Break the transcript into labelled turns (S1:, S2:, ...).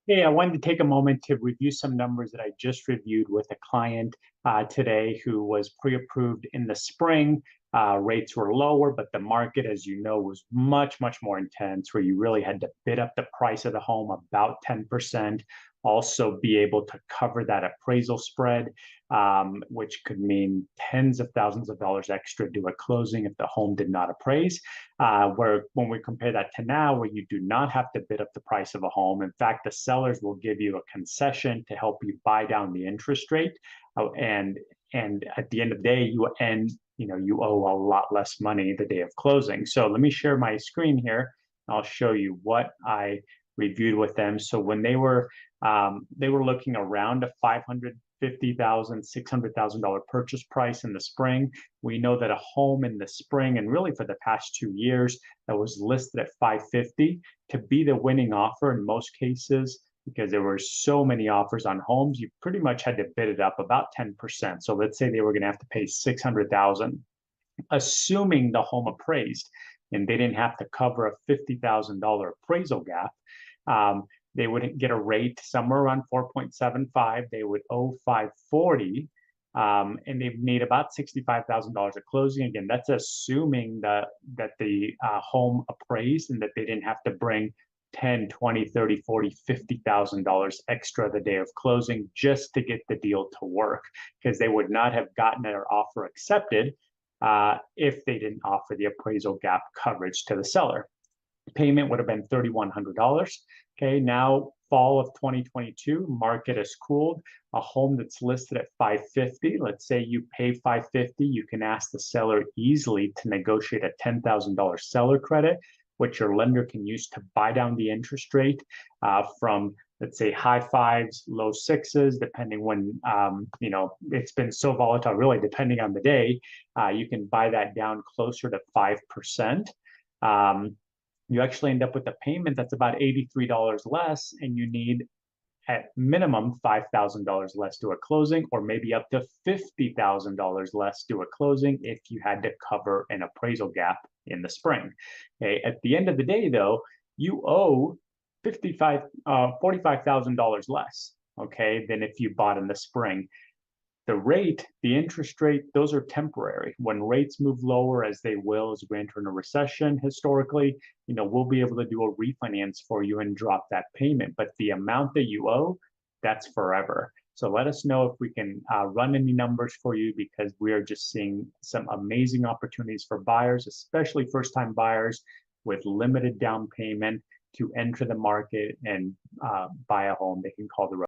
S1: Hey, I wanted to take a moment to review some numbers that I just reviewed with a client today who was pre-approved in the spring. Rates were lower, but the market, as you know, was much, much more intense, where you really had to bid up the price of the home about 10%. Also, be able to cover that appraisal spread, which could mean tens of thousands of dollars extra to a closing if the home did not appraise. Where when we compare that to now, where you do not have to bid up the price of a home. In fact, the sellers will give you a concession to help you buy down the interest rate. And at the end of the day, you owe a lot less money the day of closing. So let me share my screen here. I'll show you what I reviewed with them. So when they were looking around a $550,000, $600,000 purchase price in the spring. We know that a home in the spring, and really for the past 2 years, that was listed at 550 to be the winning offer in most cases, because there were so many offers on homes, you pretty much had to bid it up about 10%. So let's say they were going to have to pay 600,000, assuming the home appraised, and they didn't have to cover a $50,000 appraisal gap. They would get a rate somewhere around 4.75. They would owe 540, and they need about $65,000 at closing. Again, that's assuming that the home appraised and that they didn't have to bring 10, 20, 30, 40, $50,000 extra the day of closing just to get the deal to work, because they would not have gotten their offer accepted if they didn't offer the appraisal gap coverage to the seller. Payment would have been $3,100. Okay, now fall of 2022, market has cooled. A home that's listed at 550, let's say you pay 550, you can ask the seller easily to negotiate a $10,000 seller credit, which your lender can use to buy down the interest rate from, let's say, high fives, low sixes, depending when, it's been so volatile, really, depending on the day, you can buy that down closer to 5%. You actually end up with a payment that's about $83 less, and you need at minimum $5,000 less to a closing, or maybe up to $50,000 less to a closing if you had to cover an appraisal gap in the spring. Okay, at the end of the day, though, you owe $45,000 less, okay, than if you bought in the spring. The interest rate, those are temporary. When rates move lower, as they will as we enter in a recession historically, we'll be able to do a refinance for you and drop that payment. But the amount that you owe, that's forever. So let us know if we can run any numbers for you, because we are just seeing some amazing opportunities for buyers, especially first-time buyers with limited down payment, to enter the market and buy a home they can call their own.